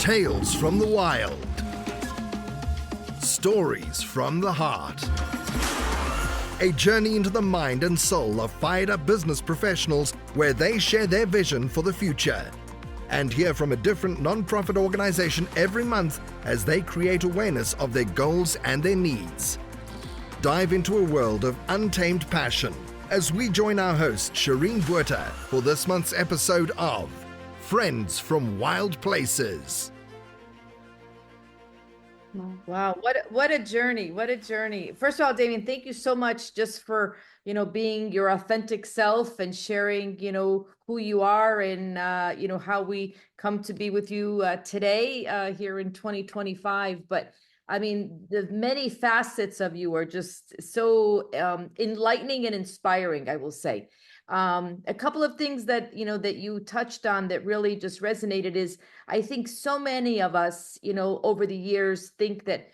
Tales from the wild. Stories from the heart. A journey into the mind and soul of fired-up business professionals where they share their vision for the future. And hear from a different non-profit organization every month as they create awareness of their goals and their needs. Dive into a world of untamed passion as we join our host, Shireen Buerta, for this month's episode of Friends from Wild Places. Wow, what a journey. What a journey. First of all, Damien, thank you so much just for, being your authentic self and sharing, who you are and, how we come to be with you today here in 2025. But I mean, the many facets of you are just so enlightening and inspiring, I will say. A couple of things that, that you touched on that really just resonated is I think so many of us, over the years think that,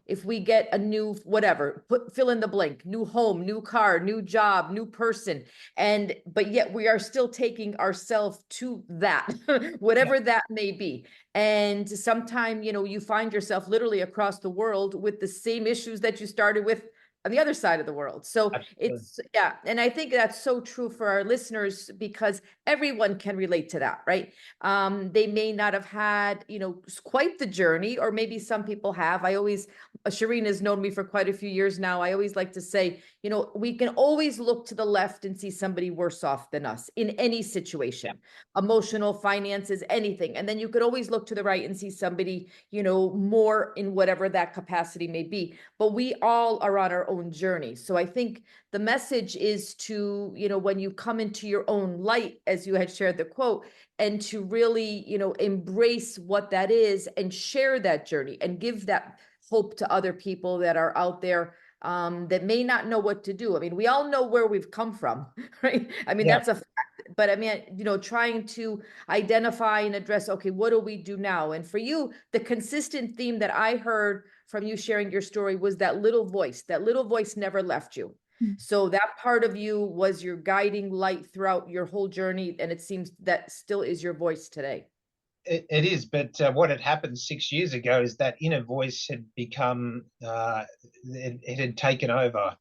if we get a new, whatever, fill in the blank, new home, new car, new job, new person. But yet we are still taking ourselves to that, whatever that may be. And sometime, you find yourself literally across the world with the same issues that you started with on the other side of the world. So Absolutely. And I think that's so true for our listeners because everyone can relate to that, right? They may not have had, quite the journey, or maybe some people have. Shireen has known me for quite a few years now. I always like to say, we can always look to the left and see somebody worse off than us in any situation, emotional, finances, anything. And then you could always look to the right and see somebody, more in whatever that capacity may be. But we all are on our own journey. So I think the message is to, when you come into your own light, as you had shared the quote, and to really, embrace what that is and share that journey and give that hope to other people that are out there that may not know what to do. I mean, we all know where we've come from, right? I mean, that's a fact. But I mean, trying to identify and address, okay, what do we do now? And for you, the consistent theme that I heard from you sharing your story was that little voice never left you. So that part of you was your guiding light throughout your whole journey. And it seems that still is your voice today. It is, but what had happened 6 years ago is that inner voice had become, it had taken over.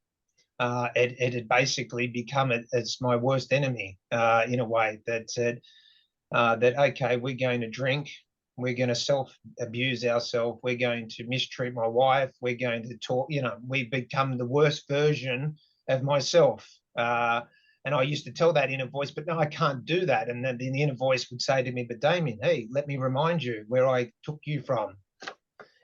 It had basically become it's my worst enemy in a way that said that, okay, we're going to drink, we're going to self-abuse ourselves, we're going to mistreat my wife, we're going to talk, we become the worst version of myself. And I used to tell that inner voice, but no, I can't do that. And then the inner voice would say to me, but Damien, hey, let me remind you where I took you from.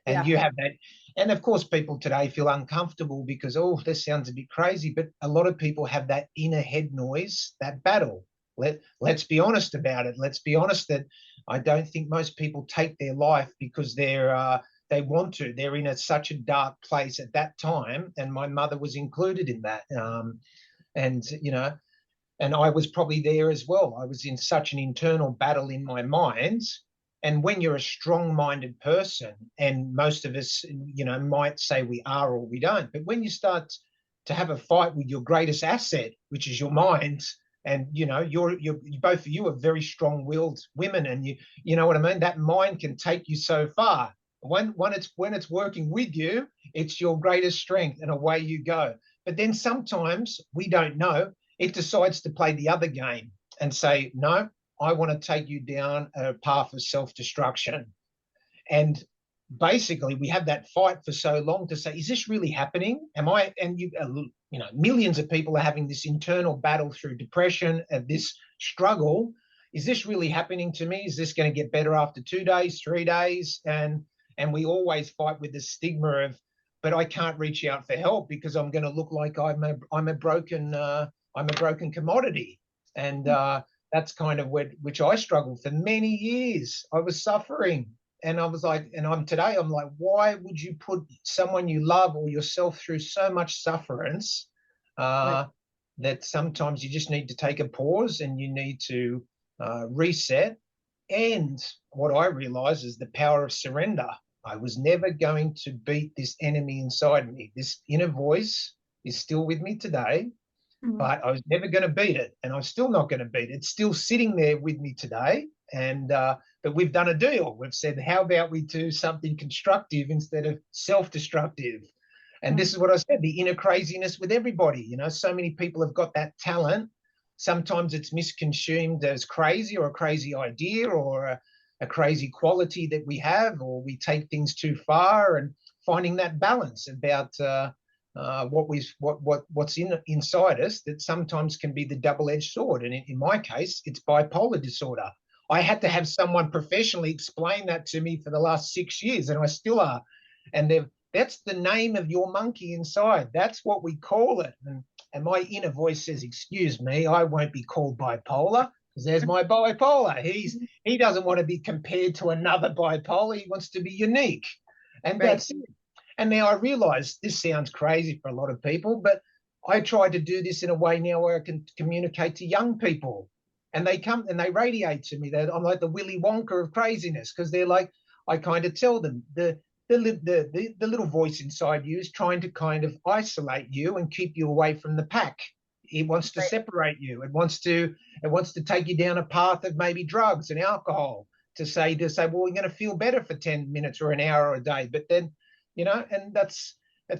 And you have that. And of course, people today feel uncomfortable because, oh, this sounds a bit crazy. But a lot of people have that inner head noise, that battle. Let's be honest about it. Let's be honest that I don't think most people take their life because they want to. They're in such a dark place at that time. And my mother was included in that. And I was probably there as well. I was in such an internal battle in my mind. And when you're a strong-minded person, and most of us, might say we are or we don't, but when you start to have a fight with your greatest asset, which is your mind, and you're both of you are very strong-willed women, and you know what I mean. That mind can take you so far. When it's working with you, it's your greatest strength, and away you go. But then sometimes we don't know. It decides to play the other game and say, no, I want to take you down a path of self-destruction. And basically we have that fight for so long to say, is this really happening? Millions of people are having this internal battle through depression and this struggle. Is this really happening to me? Is this going to get better after 2 days, 3 days? And we always fight with the stigma of, but I can't reach out for help because I'm going to look like I'm a broken commodity. And that's kind of which I struggled for many years. I was suffering, and I was like, and I'm like, why would you put someone you love or yourself through so much sufferance that sometimes you just need to take a pause and you need to reset. And what I realized is the power of surrender. I was never going to beat this enemy inside me. This inner voice is still with me today, but I was never going to beat it, and I'm still not going to beat it. It's still sitting there with me today, And but we've done a deal. We've said, how about we do something constructive instead of self-destructive? And this is what I said, the inner craziness with everybody. You know, so many people have got that talent. Sometimes it's misconstrued as crazy, or a crazy idea, or a crazy quality that we have, or we take things too far, and finding that balance about what's inside us that sometimes can be the double-edged sword. And in my case, it's bipolar disorder. I had to have someone professionally explain that to me for the last 6 years, and I still are. And that's the name of your monkey inside. That's what we call it. And my inner voice says, excuse me, I won't be called bipolar, because there's my bipolar. He doesn't want to be compared to another bipolar. He wants to be unique. And that's it. And now I realize this sounds crazy for a lot of people, but I try to do this in a way now where I can communicate to young people. And they come and they radiate to me. I'm like the Willy Wonka of craziness, because they're like, I kind of tell them the little voice inside you is trying to kind of isolate you and keep you away from the pack. It wants to separate you. It wants to take you down a path of maybe drugs and alcohol to say, well, we're going to feel better for 10 minutes or an hour or a day. But then, you know, and that's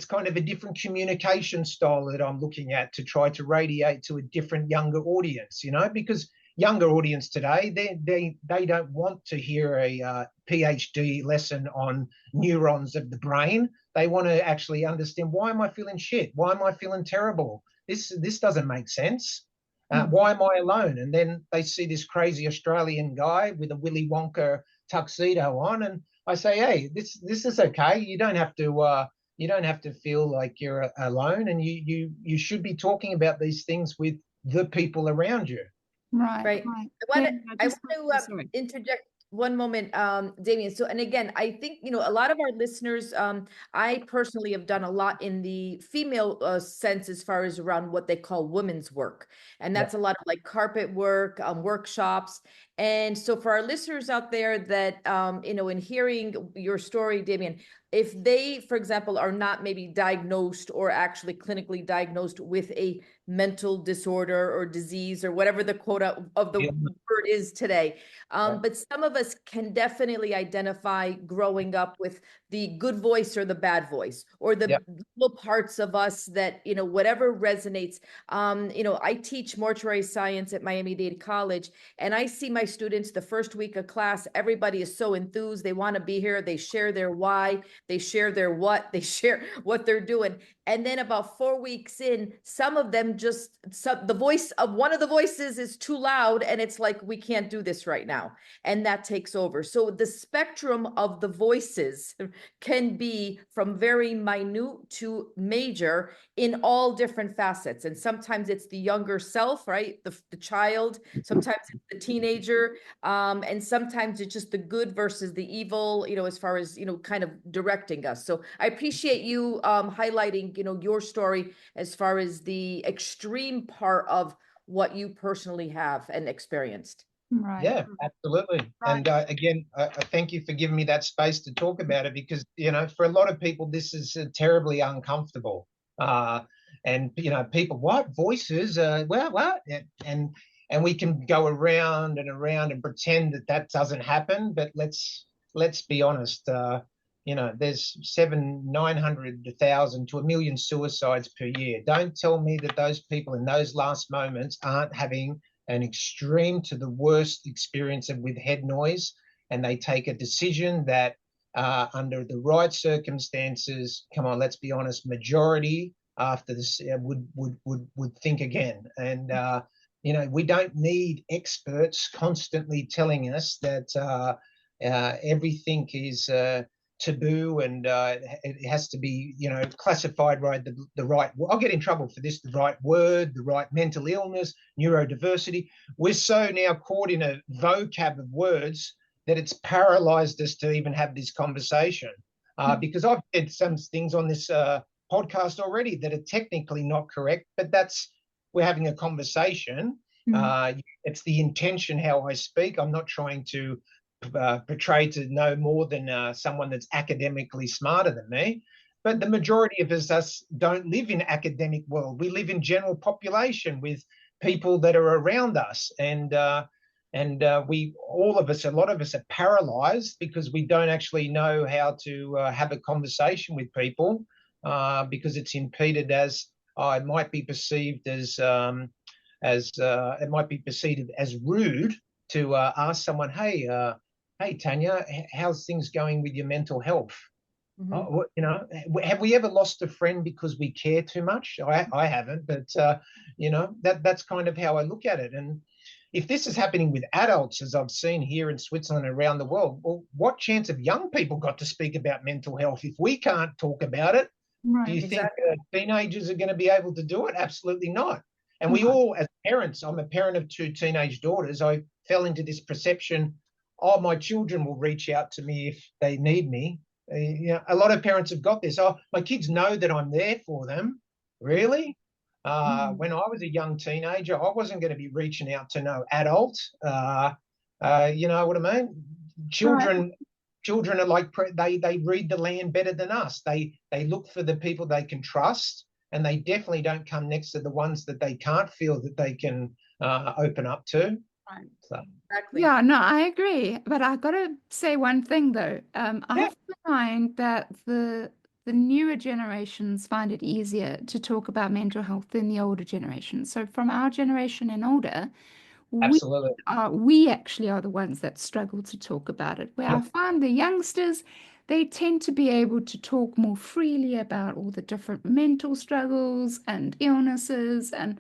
kind of a different communication style that I'm looking at to try to radiate to a different younger audience, you know, because younger audience today, they don't want to hear a PhD lesson on neurons of the brain. They want to actually understand, why am I feeling shit? Why am I feeling terrible? This doesn't make sense. Why am I alone? And then they see this crazy Australian guy with a Willy Wonka tuxedo on, and I say, hey, this is okay. You don't have to feel like you're alone, and you should be talking about these things with the people around you. Right. I want to interject one moment, Damien. So, and again, I think, you know, a lot of our listeners, I personally have done a lot in the female sense as far as around what they call women's work. And that's a lot of like carpet work, workshops. And so for our listeners out there that, you know, in hearing your story, Damien, if they, for example, are not maybe diagnosed or actually clinically diagnosed with a mental disorder or disease or whatever the quota of the word is today. But some of us can definitely identify growing up with the good voice or the bad voice, or the little parts of us that, you know, whatever resonates. You know, I teach mortuary science at Miami-Dade College, and I see my students the first week of class, everybody is so enthused. They want to be here. They share their why, they share their what, they share what they're doing. And then about 4 weeks in, some of them the voice of one of the voices is too loud, and it's like, we can't do this right now. And that takes over. So the spectrum of the voices can be from very minute to major in all different facets. And sometimes it's the younger self, right? The child, sometimes it's the teenager, and sometimes it's just the good versus the evil, you know, as far as, you know, kind of directing us. So I appreciate you highlighting, you know, your story as far as the extreme part of what you personally have and experienced. Right. Yeah, absolutely. Right. And again, I thank you for giving me that space to talk about it, because, you know, for a lot of people, this is terribly uncomfortable. And, you know, people, what voices? What? And we can go around and pretend that doesn't happen. But let's be honest. You know, there's 900,000 to 1 million suicides per year. Don't tell me that those people in those last moments aren't having an extreme to the worst experience with head noise, and they take a decision that under the right circumstances, come on, let's be honest, majority after this would think again. And you know, we don't need experts constantly telling us that everything is taboo, and it has to be, you know, classified right, the right, I'll get in trouble for this, the right word, the right mental illness, neurodiversity. We're so now caught in a vocab of words that it's paralyzed us to even have this conversation. Because I've said some things on this podcast already that are technically not correct, but we're having a conversation. It's the intention how I speak. I'm not trying to portray to know more than someone that's academically smarter than me, but the majority of us don't live in academic world. We live in general population with people that are around us, and and all of us, a lot of us are paralyzed because we don't actually know how to have a conversation with people, because it's impeded as it might be perceived as it might be perceived as rude to ask someone, hey Tanya, how's things going with your mental health? You know, have we ever lost a friend because we care too much? I haven't, but you know, that's kind of how I look at it. And if this is happening with adults, as I've seen here in Switzerland and around the world, well, what chance have young people got to speak about mental health if we can't talk about it? Right. Do you Exactly. think teenagers are going to be able to do it? Absolutely not. And we all, as parents, I'm a parent of 2 teenage daughters. I fell into this perception, oh, my children will reach out to me if they need me. You know, a lot of parents have got this. Oh, my kids know that I'm there for them. Really? When I was a young teenager, I wasn't going to be reaching out to no adult. You know what I mean? Children are like, they read the land better than us. They look for the people they can trust, and they definitely don't come next to the ones that they can't feel that they can open up to. Right. So, Exactly. Yeah, no, I agree. But I got to say one thing though. I find that the newer generations find it easier to talk about mental health than the older generations. So from our generation and older, absolutely. we actually are the ones that struggle to talk about it. Where I find the youngsters, they tend to be able to talk more freely about all the different mental struggles and illnesses, and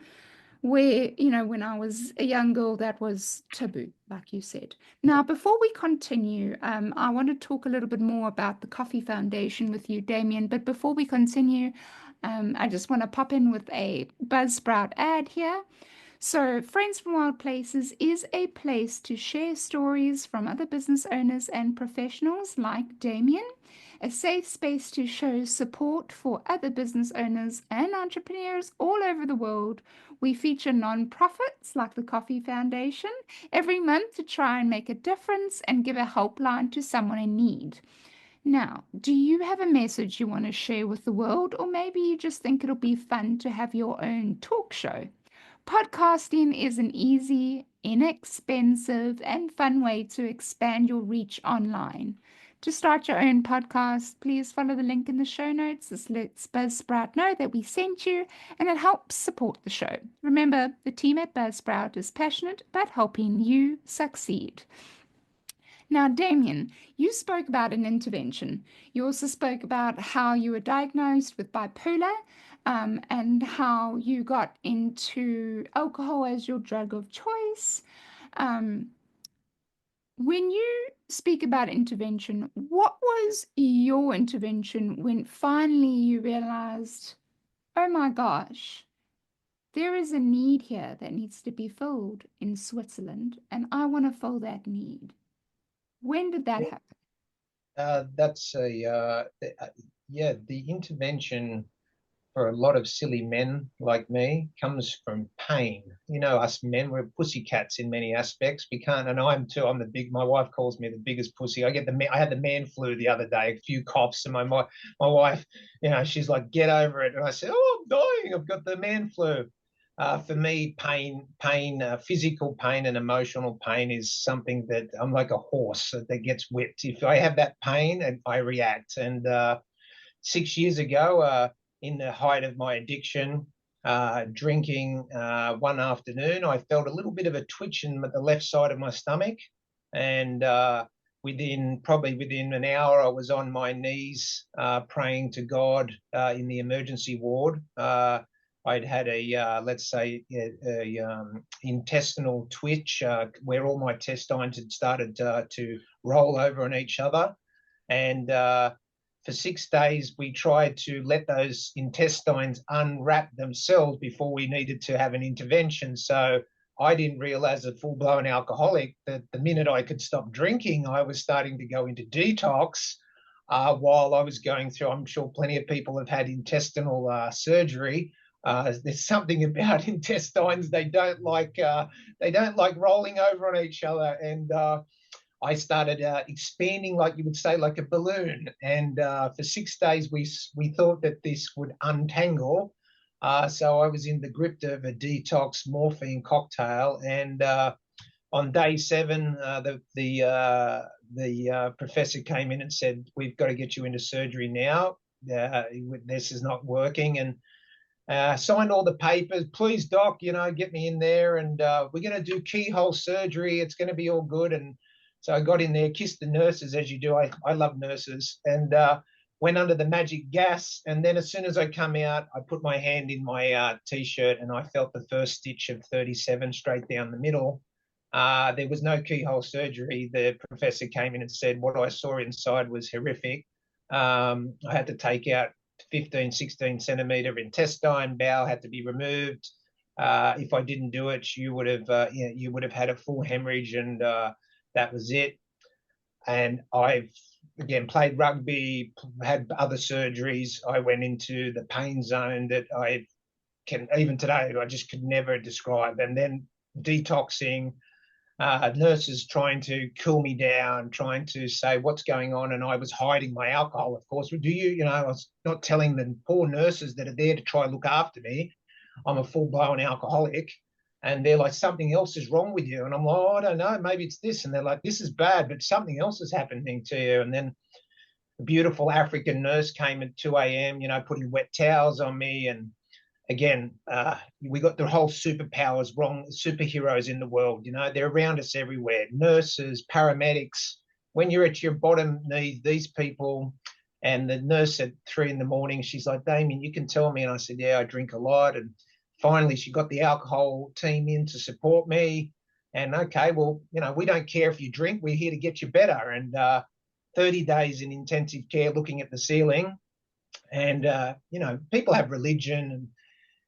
where, you know, when I was a young girl, that was taboo, like you said. Now, before we continue, I want to talk a little bit more about the Coffee Foundation with you, Damien. But before we continue, I just want to pop in with a Buzzsprout ad here. So, Friends from Wild Places is a place to share stories from other business owners and professionals like Damien, a safe space to show support for other business owners and entrepreneurs all over the world. We feature nonprofits like the Coffee Foundation every month to try and make a difference and give a helpline to someone in need. Now, do you have a message you want to share with the world, or maybe you just think it'll be fun to have your own talk show? Podcasting is an easy, inexpensive, and fun way to expand your reach online. To start your own podcast, please follow the link in the show notes. This lets Buzzsprout know that we sent you, and it helps support the show. Remember, the team at Buzzsprout is passionate about helping you succeed. Now, Damien, you spoke about an intervention. You also spoke about how you were diagnosed with bipolar, and how you got into alcohol as your drug of choice. When you speak about intervention, what was your intervention when finally you realized, oh my gosh, there is a need here that needs to be filled in Switzerland, and I want to fill that need? When did that happen? That's the intervention for a lot of silly men like me comes from pain. You know, us men, we're pussycats in many aspects. We can't, and I'm too. My wife calls me the biggest pussy. I had the man flu the other day, a few coughs, and my wife, you know, she's like, get over it. And I said, oh, I'm dying. I've got the man flu. For me, physical pain and emotional pain is something that I'm like a horse that gets whipped. If I have that pain, I react. And 6 years ago, in the height of my addiction, drinking one afternoon, I felt a little bit of a twitch in the left side of my stomach. And within an hour, I was on my knees praying to God in the emergency ward. I'd had let's say, intestinal twitch where all my intestines had started to roll over on each other. And for 6 days, we tried to let those intestines unwrap themselves before we needed to have an intervention. So I didn't realize, a full-blown alcoholic, that the minute I could stop drinking, I was starting to go into detox while I was going through. I'm sure plenty of people have had intestinal surgery. There's something about intestines, they don't like rolling over on each other. And I started expanding, like you would say, like a balloon. And for 6 days, we thought that this would untangle. So I was in the grip of a detox morphine cocktail. And on day 7, the professor came in and said, "We've got to get you into surgery now. This is not working." And signed all the papers. "Please, doc, get me in there, and we're going to do keyhole surgery. It's going to be all good." And so I got in there, kissed the nurses, as you do. I love nurses, and went under the magic gas. And then as soon as I come out, I put my hand in my T-shirt, and I felt the first stitch of 37 straight down the middle. There was no keyhole surgery. The professor came in and said what I saw inside was horrific. I had to take out 15, 16 centimeter intestine. Bowel had to be removed. If I didn't do it, you would have had a full hemorrhage, and that was it. And I've again played rugby, had other surgeries. I went into the pain zone that I can even today I just could never describe. And then detoxing, nurses trying to cool me down, trying to say what's going on, and I was hiding my alcohol, of course. I was not telling the poor nurses that are there to try and look after me I'm a full-blown alcoholic, and they're like, "Something else is wrong with you." And I'm like, "Oh, I don't know, maybe it's this." And they're like, "This is bad, but something else is happening to you." And then a beautiful African nurse came at 2 a.m., putting wet towels on me. And again, we got the whole superpowers wrong, superheroes in the world. They're around us everywhere. Nurses, paramedics. When you're at your bottom need, these people. And the nurse at 3 a.m, she's like, "Damien, you can tell me." And I said, "Yeah, I drink a lot." And finally, she got the alcohol team in to support me. And okay, well, we don't care if you drink. We're here to get you better. And 30 days in intensive care looking at the ceiling. And, people have religion, and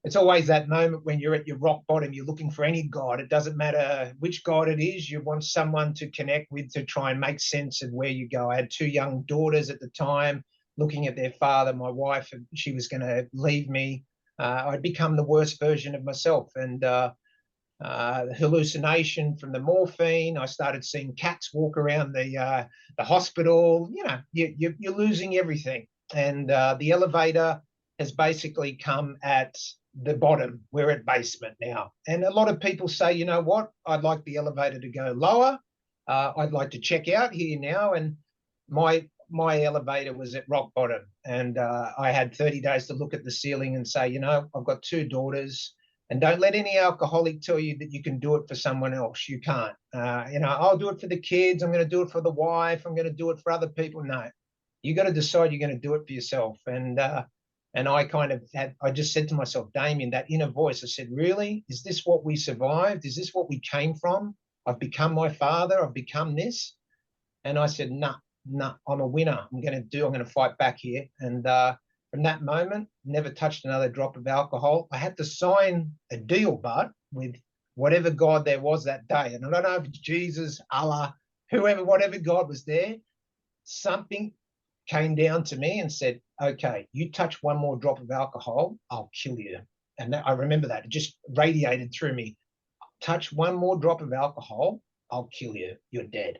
it's always that moment when you're at your rock bottom, you're looking for any God. It doesn't matter which God it is. You want someone to connect with to try and make sense of where you go. I had 2 young daughters at the time, looking at their father. My wife, she was going to leave me. I'd become the worst version of myself. And hallucination from the morphine. I started seeing cats walk around the hospital. You're losing everything. And the elevator has basically come at the bottom. We're at basement now. And a lot of people say, "You know what? I'd like the elevator to go lower. I'd like to check out here now." And my elevator was at rock bottom. And I had 30 days to look at the ceiling and say, I've got 2 daughters, and don't let any alcoholic tell you that you can do it for someone else. You can't. I'll do it for the kids. I'm going to do it for the wife. I'm going to do it for other people. No, you got to decide you're going to do it for yourself. And I just said to myself, Damien, that inner voice, I said, "Really? Is this what we survived? Is this what we came from? I've become my father. I've become this." And I said, no, I'm a winner. I'm going to fight back here. And from that moment, never touched another drop of alcohol. I had to sign a deal, but with whatever God there was that day. And I don't know if it's Jesus, Allah, whoever, whatever God was there, something came down to me and said, "Okay, you touch one more drop of alcohol, I'll kill you." And I remember that. It just radiated through me. Touch one more drop of alcohol, I'll kill you. You're dead.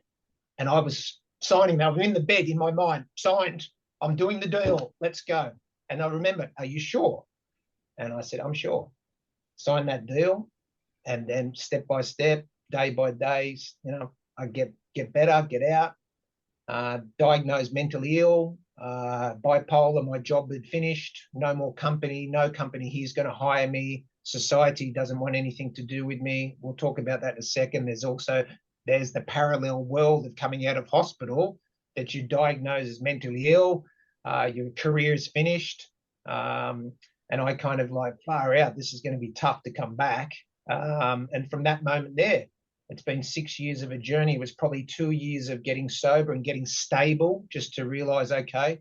And I was signing. I was in the bed in my mind, signed. I'm doing the deal. Let's go. And I remember, "Are you sure?" And I said, "I'm sure." Sign that deal. And then step by step, day by day, I get better, get out. Diagnosed mentally ill, bipolar. My job had finished. No more company. No company here's going to hire me. Society doesn't want anything to do with me. We'll talk about that in a second. There's the parallel world of coming out of hospital that you're diagnosed as mentally ill. Your career is finished. And I kind of like, far out, this is going to be tough to come back. And from that moment there, it's been 6 years of a journey. It was probably 2 years of getting sober and getting stable, just to realize, okay,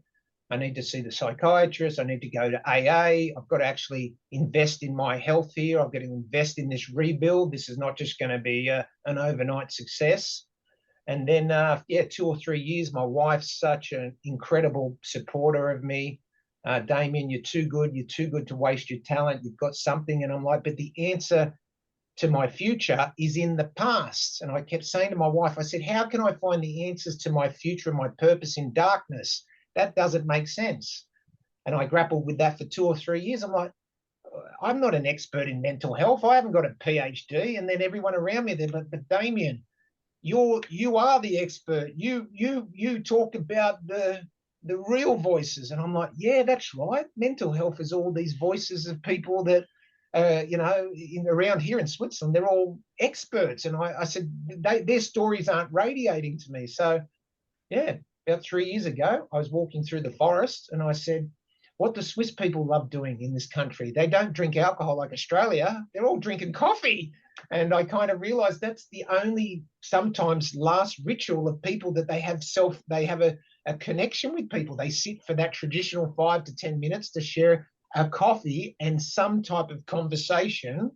I need to see the psychiatrist. I need to go to AA. I've got to actually invest in my health here. I've got to invest in this rebuild. This is not just going to be an overnight success. And then, 2 or 3 years, my wife's such an incredible supporter of me. "Damien, you're too good. You're too good to waste your talent. You've got something." And I'm like, "But the answer to my future is in the past." And I kept saying to my wife, I said, "How can I find the answers to my future and my purpose in darkness? That doesn't make sense." And I grappled with that for 2 or 3 years. I'm like, I'm not an expert in mental health. I haven't got a PhD. And then everyone around me, they're like, but Damien, you are the expert. You talk about the real voices. And I'm like, yeah, that's right. Mental health is all these voices of people that, around here in Switzerland, they're all experts. And I said, their stories aren't radiating to me. So, yeah, about 3 years ago, I was walking through the forest and I said, what do Swiss people love doing in this country? They don't drink alcohol like Australia. They're all drinking coffee. And I kind of realized that's the only sometimes last ritual of people that they have a connection with people. They sit for that traditional 5 to 10 minutes to share a coffee and some type of conversation.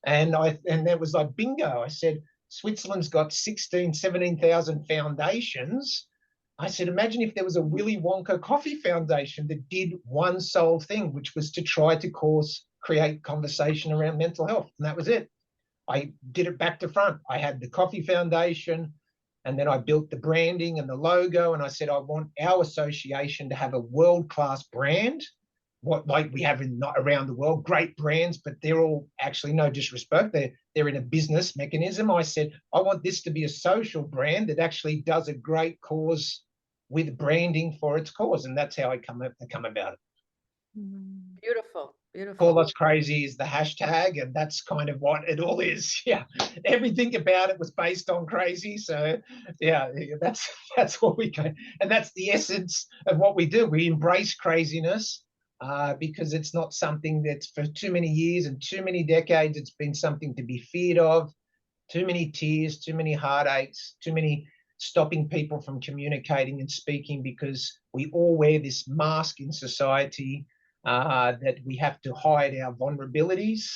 And that was like bingo. I said, Switzerland's got 17,000 foundations. I said, imagine if there was a Willy Wonka coffee foundation that did one sole thing, which was to try to create conversation around mental health. And that was it. I did it back to front. I had the coffee foundation, and then I built the branding and the logo. And I said, I want our association to have a world-class brand, like we have around the world, great brands, but they're all actually, no disrespect, they're in a business mechanism. I said, I want this to be a social brand that actually does a great cause with branding for its cause. And that's how I come about it. Beautiful, beautiful. Call Us Crazy is the hashtag, and that's kind of what it all is. Yeah, everything about it was based on crazy. So yeah, that's what we go, and that's the essence of what we do. We embrace craziness because it's not something that's, for too many years and too many decades, it's been something to be feared of. Too many tears, too many heartaches, too many stopping people from communicating and speaking, because we all wear this mask in society that we have to hide our vulnerabilities.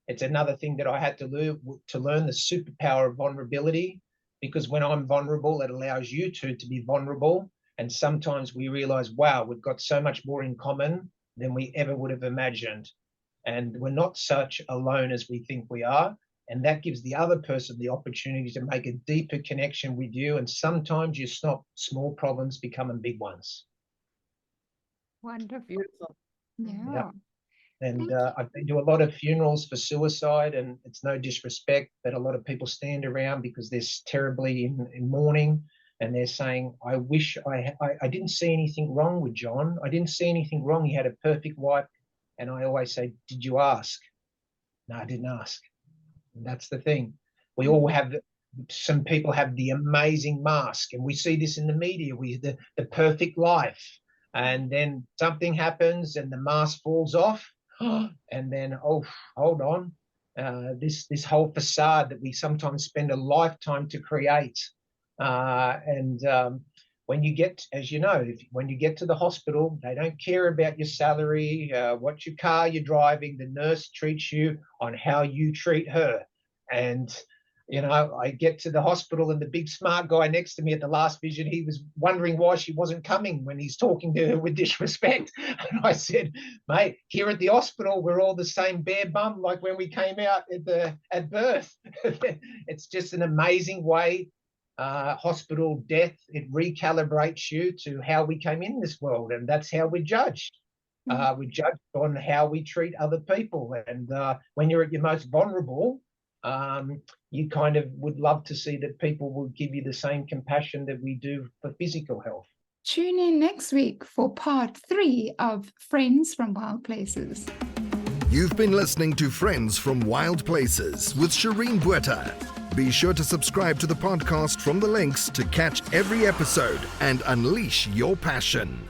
It's another thing that I had to learn the superpower of vulnerability, because when I'm vulnerable, it allows you to be vulnerable. And sometimes we realize, wow, we've got so much more in common than we ever would have imagined. And we're not such alone as we think we are. And that gives the other person the opportunity to make a deeper connection with you. And sometimes you stop small problems becoming big ones. Wonderful. Beautiful. Yeah. And I've been to a lot of funerals for suicide, and it's no disrespect, but a lot of people stand around because they're terribly in mourning, and they're saying, I wish I didn't see anything wrong with John. I didn't see anything wrong. He had a perfect wife. And I always say, did you ask? No, I didn't ask. And that's the thing. We all have, some people have the amazing mask, and we see this in the media, the perfect life. And then something happens and the mask falls off. And then, oh, hold on. This whole facade that we sometimes spend a lifetime to create. When you get, as you know, when you get to the hospital, they don't care about your salary, what your car you're driving. The nurse treats you on how you treat her. And, you know, I get to the hospital and the big smart guy next to me at the last visit, he was wondering why she wasn't coming when he's talking to her with disrespect. And I said, mate, here at the hospital, we're all the same bare bum like when we came out at birth. It's just an amazing way. Hospital death, it recalibrates you to how we came in this world, and that's how we're judged. We're judged on how we treat other people. And when you're at your most vulnerable, you kind of would love to see that people will give you the same compassion that we do for physical health. Tune in next week for part 3 of Friends from Wild Places. You've been listening to Friends from Wild Places with Shireen Bueta. Be sure to subscribe to the podcast from the links to catch every episode and unleash your passion.